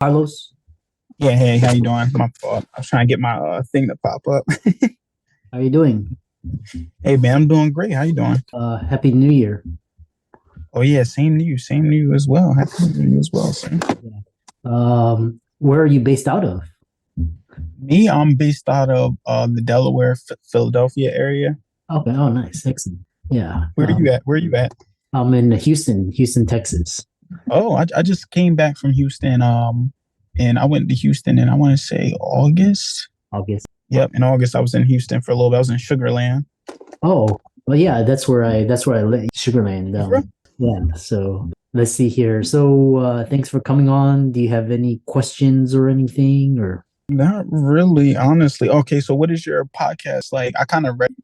Carlos, Yeah, hey, how you doing? My fault. I was trying to get my thing to pop up. how are you doing? Hey man, I'm doing great. How you doing? Happy New Year. Oh yeah, same to you. Same to you as well. Happy New Year to you as well, sir. Yeah. Where are you based out of? Me, I'm based out of the Delaware, Philadelphia area. Okay. Oh, nice. Excellent. Yeah. Where are you at? Where are you at? I'm in Houston, Texas. Oh, I just came back from Houston. And I went to Houston and I want to say August. August. Yep, in August I was in Houston for a little bit. I was in Sugarland. Oh, well, yeah, that's where I live, Sugarland. For real? Yeah. So let's see here. So, thanks for coming on. Do you have any questions or anything? Or Not really, honestly. Okay, so what is your podcast like? I kind of read.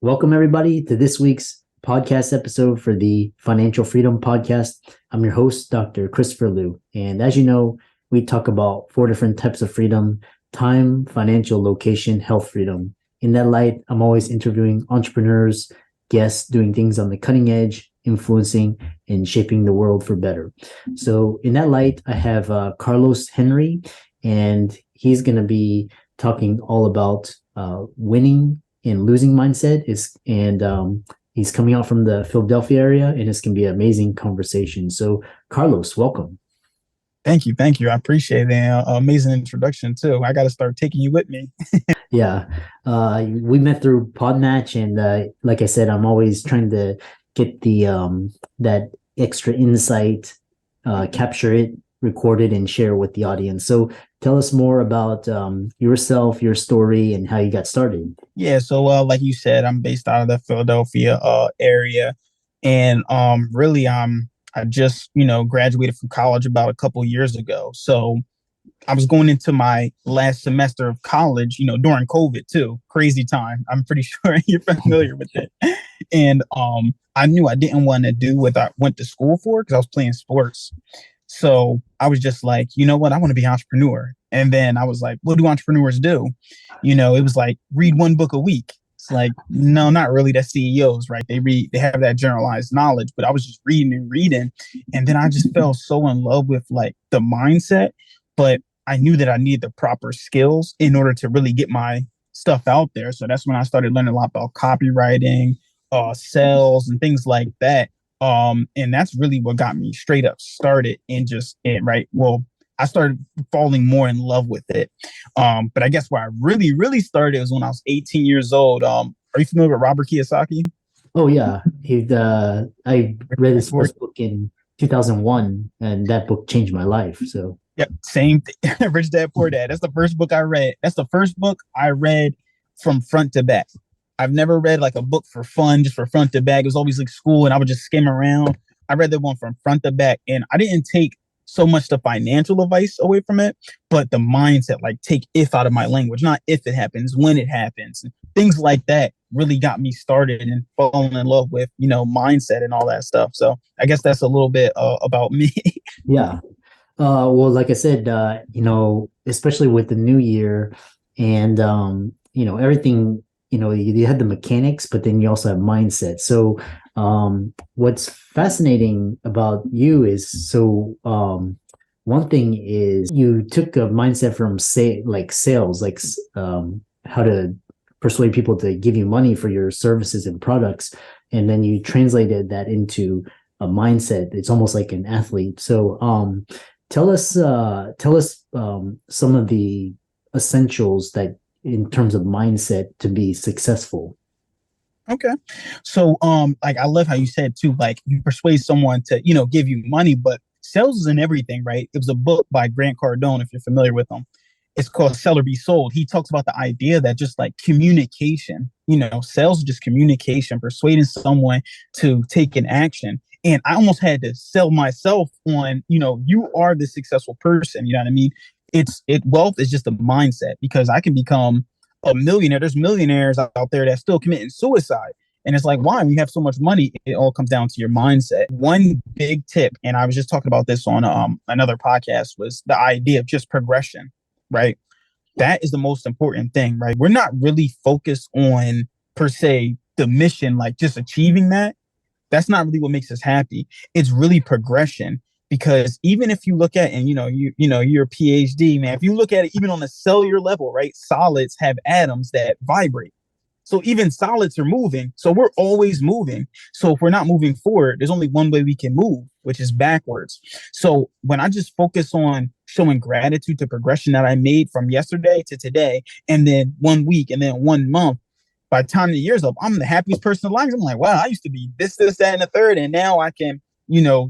welcome everybody to this week's podcast episode for the Financial Freedom Podcast. I'm your host, Dr. Christopher Liu. And as you know, we talk about four different types of freedom: time, financial, location, health freedom. In that light, I'm always interviewing entrepreneurs, guests doing things on the cutting edge, influencing and shaping the world for better. So, in that light, I have Carlos Henry, and he's going to be talking all about winning and losing mindset is he's coming out from the Philadelphia area, and it's gonna be an amazing conversation. So Carlos, welcome. Thank you, thank you. I appreciate the amazing introduction too. I got to start taking you with me. Yeah, we met through Podmatch, and like I said, I'm always trying to get the that extra insight, capture it, record it, and share with the audience. So tell us more about yourself, your story, and how you got started. Yeah, so like you said, I'm based out of the Philadelphia area, and really, I just graduated from college about a couple years ago. So I was going into my last semester of college, during COVID too. Crazy time. I'm pretty sure you're familiar with it. And I knew I didn't want to do what I went to school for because I was playing sports. So I was just like, you know what? I want to be an entrepreneur. And then I was like, what do entrepreneurs do? It was like read one book a week. It's like, no, not really. That's CEOs, right? They have that generalized knowledge, but I was just reading and reading. And then I just fell so in love with like the mindset. But I knew that I needed the proper skills in order to really get my stuff out there. So that's when I started learning a lot about copywriting, sales, and things like that. And that's really what got me straight up started in just it, right? Well, I started falling more in love with it. But I guess where I really, really started was when I was 18 years old. Are you familiar with Robert Kiyosaki? Oh yeah, I read his first book in 2001, and that book changed my life. So Yep, same thing. Rich Dad Poor Dad. That's the first book I read. That's the first book I read from front to back. I've never read like a book for fun, just for front to back. It was always like school, and I would just skim around. I read that one from front to back, and I didn't take so much the financial advice away from it, but the mindset, like take if out of my language, not if it happens, when it happens, things like that really got me started and falling in love with mindset and all that stuff. So I guess that's a little bit about me. yeah, well, like I said, especially with the new year and everything, you had the mechanics, but then you also have mindset. So, what's fascinating about you is one thing is you took a mindset from say like sales, like how to persuade people to give you money for your services and products, and then you translated that into a mindset. It's almost like an athlete. So, tell us some of the essentials that in terms of mindset to be successful. Okay. So like I love how you said too, like you persuade someone to, give you money, but sales is in everything, right? It was a book by Grant Cardone, if you're familiar with him. It's called Sell or Be Sold. He talks about the idea that just like communication, sales is just communication, persuading someone to take an action. And I almost had to sell myself on, you are the successful person. You know what I mean? Wealth is just a mindset because I can become a millionaire. There's millionaires out there that still committing suicide. And it's like, why? When you have so much money, it all comes down to your mindset. One big tip, and I was just talking about this on another podcast, was the idea of just progression, right? That is the most important thing, right? We're not really focused on, per se, the mission, like just achieving that. That's not really what makes us happy. It's really progression because even if you look at, and you're a PhD, man, if you look at it even on a cellular level, right, solids have atoms that vibrate. So even solids are moving. So we're always moving. So if we're not moving forward, there's only one way we can move, which is backwards. So when I just focus on showing gratitude to progression that I made from yesterday to today, and then 1 week, and then 1 month, by the time the year's up, I'm the happiest person alive. I'm like, wow, I used to be this, that, and the third. And now I can,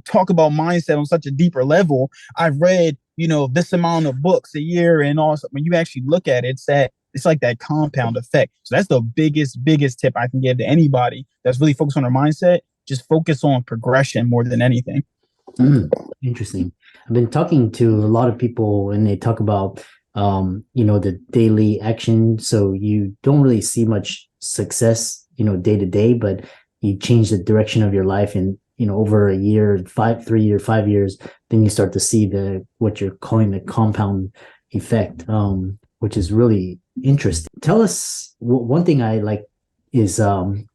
talk about mindset on such a deeper level. I've read, this amount of books a year and all. When you actually look at it, it's like that compound effect. So that's the biggest tip I can give to anybody that's really focused on their mindset. Just focus on progression more than anything. Interesting. I've been talking to a lot of people and they talk about, the daily action. So you don't really see much success, day to day, but you change the direction of your life and, over a year, 3 year, 5 years, then you start to see what you're calling the compound effect, which is really interesting. Tell us, one thing I like is talking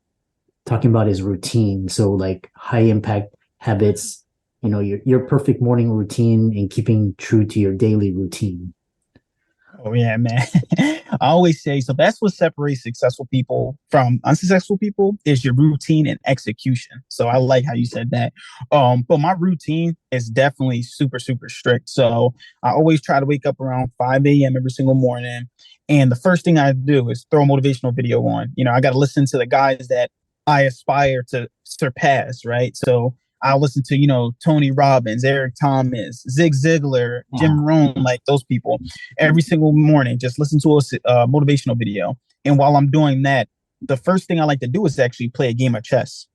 about is routine. So like high impact habits, your perfect morning routine and keeping true to your daily routine. Oh yeah, man. I always say, so that's what separates successful people from unsuccessful people is your routine and execution. So I like how you said that. But my routine is definitely super, super strict. So I always try to wake up around 5 a.m. every single morning. And the first thing I do is throw a motivational video on. I got to listen to the guys that I aspire to surpass, right? So I listen to, Tony Robbins, Eric Thomas, Zig Ziglar, Jim Rohn, like those people every single morning. Just listen to a motivational video. And while I'm doing that, the first thing I like to do is actually play a game of chess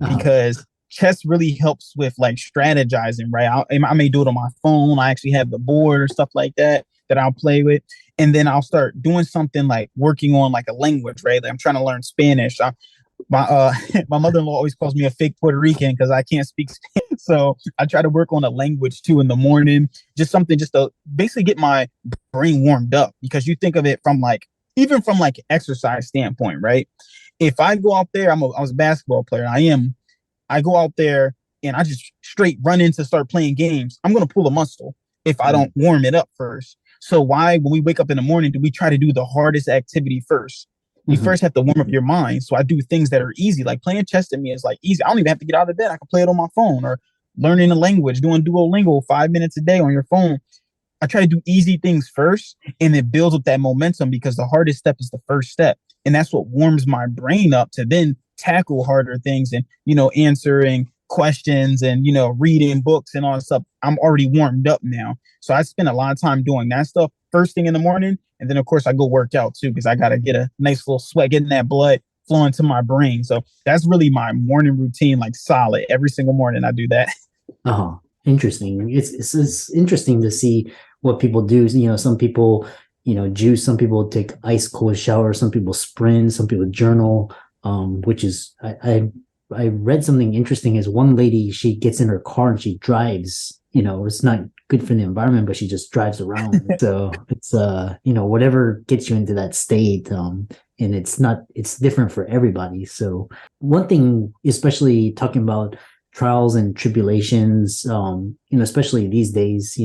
because chess really helps with like strategizing, right? I may do it on my phone. I actually have the board or stuff like that I'll play with. And then I'll start doing something like working on like a language, right? Like I'm trying to learn Spanish. My mother-in-law always calls me a fake Puerto Rican because I can't speak Spanish. So I try to work on a language too in the morning, just something just to basically get my brain warmed up, because you think of it from like, even from like exercise standpoint, right? If I go out there, I was a basketball player. I go out there and I just straight run in to start playing games. I'm going to pull a muscle if I don't warm it up first. So why, when we wake up in the morning, do we try to do the hardest activity first? You first have to warm up your mind. So I do things that are easy, like playing chess to me is like easy. I don't even have to get out of bed. I can play it on my phone, or learning a language, doing Duolingo 5 minutes a day on your phone. I try to do easy things first, and it builds up that momentum because the hardest step is the first step. And that's what warms my brain up to then tackle harder things and, answering questions and, reading books and all that stuff. I'm already warmed up now. So I spend a lot of time doing that stuff first thing in the morning. And then, of course, I go work out, too, because I got to get a nice little sweat, getting that blood flowing to my brain. So that's really my morning routine, like solid. Every single morning I do that. Interesting. It's interesting to see what people do. Some people, juice, some people take ice cold shower, some people sprint, some people journal, which is, I read something interesting is one lady, she gets in her car and she drives, it's not good for the environment, but she just drives around. So it's, whatever gets you into that state. And it's different for everybody. So one thing, especially talking about trials and tribulations, especially these days,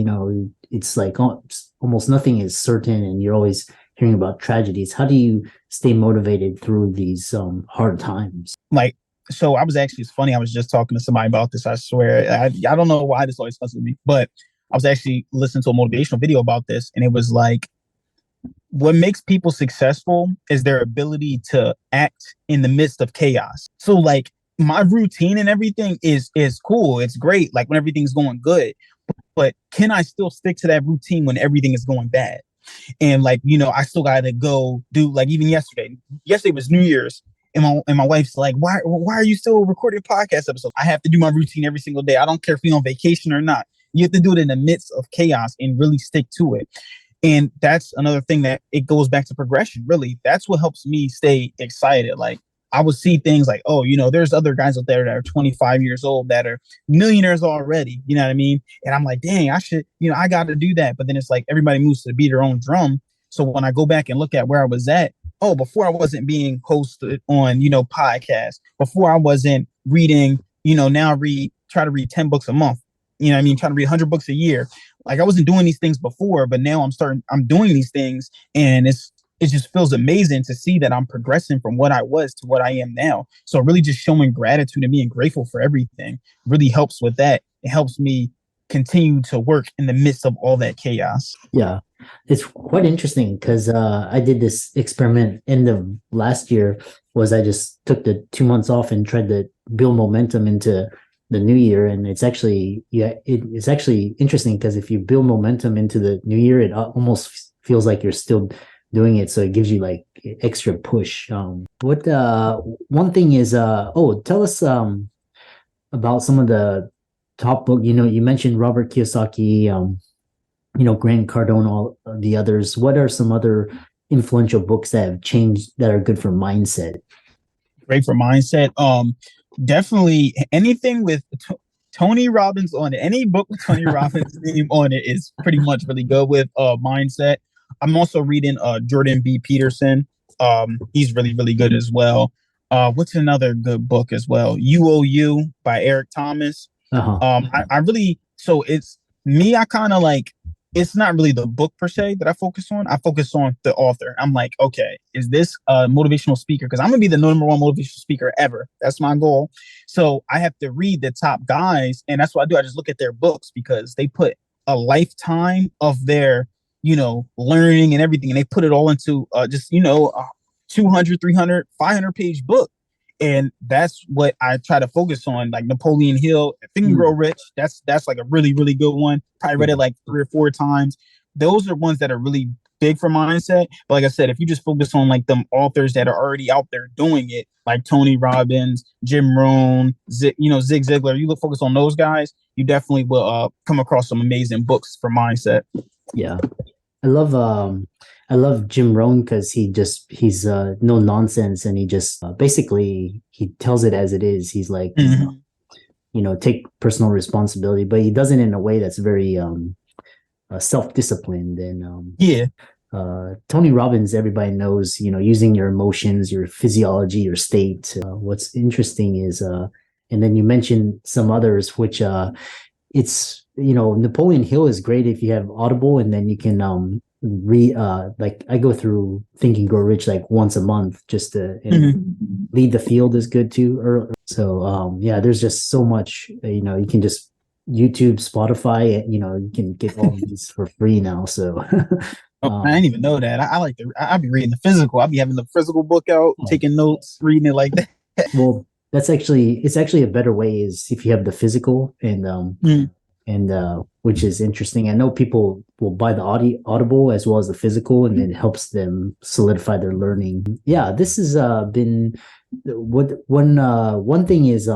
it's like almost nothing is certain and you're always hearing about tragedies. How do you stay motivated through these hard times? So it's funny. I was just talking to somebody about this. I swear, I don't know why this always messes with me, but I was actually listening to a motivational video about this. And it was like, what makes people successful is their ability to act in the midst of chaos. So like my routine and everything is cool. It's great. Like when everything's going good, but can I still stick to that routine when everything is going bad? And like, I still got to go do, like, even yesterday was New Year's. And my wife's like, why are you still recording podcast episodes? I have to do my routine every single day. I don't care if you're on vacation or not. You have to do it in the midst of chaos and really stick to it. And that's another thing that it goes back to progression. Really, that's what helps me stay excited. Like I would see things like, there's other guys out there that are 25 years old that are millionaires already. You know what I mean? And I'm like, dang, I should, I got to do that. But then it's like everybody moves to beat their own drum. So when I go back and look at where I was at, before I wasn't being hosted on, podcasts, before I wasn't reading, now try to read 10 books a month. you know what I mean, trying to read 100 books a year. Like I wasn't doing these things before, but now I'm doing these things, and it just feels amazing to see that I'm progressing from what I was to what I am now. So really just showing gratitude and being grateful for everything really helps with that. It helps me continue to work in the midst of all that chaos. Yeah, it's quite interesting because I did this experiment end of last year. Was I just took the 2 months off and tried to build momentum into the new year, and it's actually it's actually interesting because if you build momentum into the new year, it almost feels like you're still doing it, so it gives you like extra push. What one thing is oh, tell us about some of the top book. You mentioned Robert Kiyosaki. Grant Cardone, all the others. What are some other influential books that have changed that are good for mindset? Great for mindset. Definitely anything with Tony Robbins on it. Any book with Tony Robbins' name on it is pretty much really good with mindset. I'm also reading Jordan B. Peterson. He's really, really good as well. What's another good book as well? UOU by Eric Thomas. Uh-huh. I really, so it's me, I kind of like, it's not really the book per se that I focus on. I focus on the author. I'm like, okay, is this a motivational speaker? Because I'm gonna be the number one motivational speaker ever. That's my goal. So I have to read the top guys, and that's what I do. I just look at their books because they put a lifetime of their, learning and everything, and they put it all into just, 200, 300, 500 page book. And that's what I try to focus on, like Napoleon Hill, Think and Grow Rich. That's like a really, really good one. Probably read it like 3 or 4 times. Those are ones that are really big for mindset. But like I said, if you just focus on like them authors that are already out there doing it, like Tony Robbins, Jim Rohn, Zig Ziglar, you focus on those guys, you definitely will come across some amazing books for mindset. Yeah. I love Jim Rohn because he's no nonsense, and he just basically he tells it as it is. He's like, take personal responsibility, but he does it in a way that's very self-disciplined. And Tony Robbins, everybody knows, using your emotions, your physiology, your state. What's interesting is, and then you mentioned some others, which it's, Napoleon Hill is great if you have Audible, and then you can read, like I go through Think and Grow Rich like once a month just to Lead the Field is good too. So yeah, there's just so much, you can just YouTube, Spotify, you can get all these for free now. So I didn't even know that. I like I'll be reading the physical. I'll be having the physical book out, taking notes, reading it like that. Well, it's actually a better way is if you have the physical, and which is interesting. I know people will buy the Audible as well as the physical, and it helps them solidify their learning. Yeah, this has been one thing is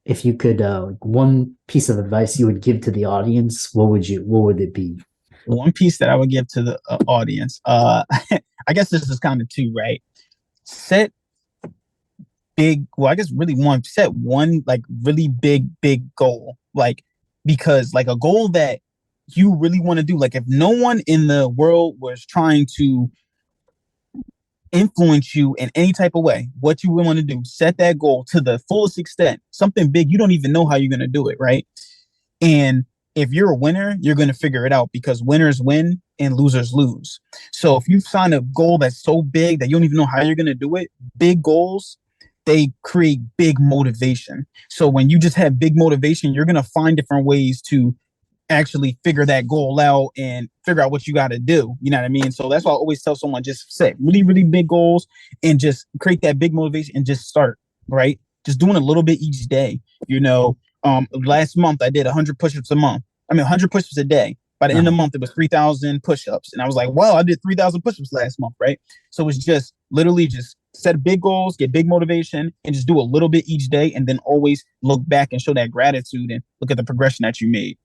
if you could one piece of advice you would give to the audience, what would it be? One piece that I would give to the audience, I guess this is kind of two, right? Set one like really big goal, like, because like a goal that you really want to do, like if no one in the world was trying to influence you in any type of way, what you want to do, set that goal to the fullest extent, something big, you don't even know how you're going to do it, right? And if you're a winner, you're going to figure it out, because winners win and losers lose. So if you find a goal that's so big that you don't even know how you're going to do it, big goals, they create big motivation. So when you just have big motivation, you're going to find different ways to actually figure that goal out and figure out what you got to do. You know what I mean? So that's why I always tell someone, just set really, really big goals and just create that big motivation and just start, right? Just doing a little bit each day. Last month I did 100 push-ups a month. 100 push-ups a day. By the end of the month, it was 3,000 push-ups. And I was like, wow, I did 3,000 push-ups last month, right? So it's just literally just set big goals, get big motivation, and just do a little bit each day, and then always look back and show that gratitude and look at the progression that you made.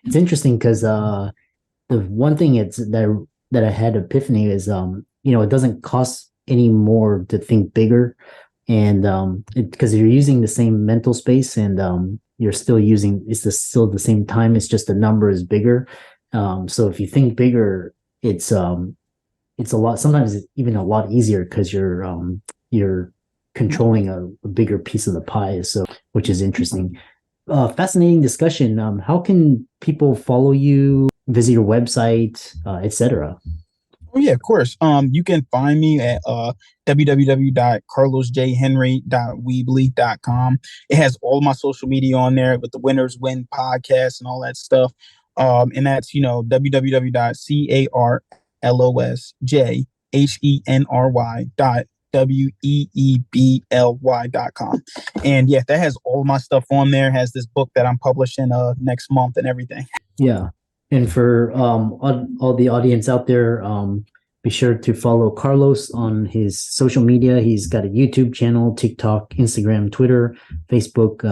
It's interesting because the one thing that I had epiphany is it doesn't cost any more to think bigger, and because you're using the same mental space, and you're still using still the same time. It's just the number is bigger. So if you think bigger, it's a lot. Sometimes it's even a lot easier because you're controlling a bigger piece of the pie. So, which is interesting. fascinating discussion. How can people follow you, visit your website, etc.? Oh yeah, of course. You can find me at www.carlosjhenry.weebly.com. It has all my social media on there with the Winnerz Win podcast and all that stuff. And that's www.carlosjhenry.weebly.com. And yeah, that has all my stuff on there. Has this book that I'm publishing next month and everything. Yeah. And for all the audience out there, be sure to follow Carlos on his social media. He's got a YouTube channel, TikTok, Instagram, Twitter, Facebook.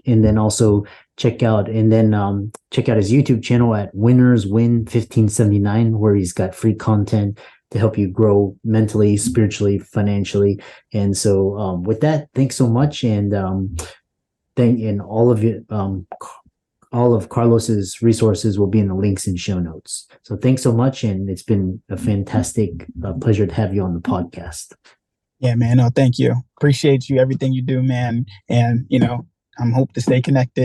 And then also check out his YouTube channel at Winnerz Win 1579, where he's got free content to help you grow mentally, spiritually, financially. And so with that, thanks so much. And all of you, all of Carlos's resources will be in the links and show notes. So thanks so much. And it's been a fantastic pleasure to have you on the podcast. Yeah, man. No, thank you. Appreciate you, everything you do, man. And, I'm hope to stay connected.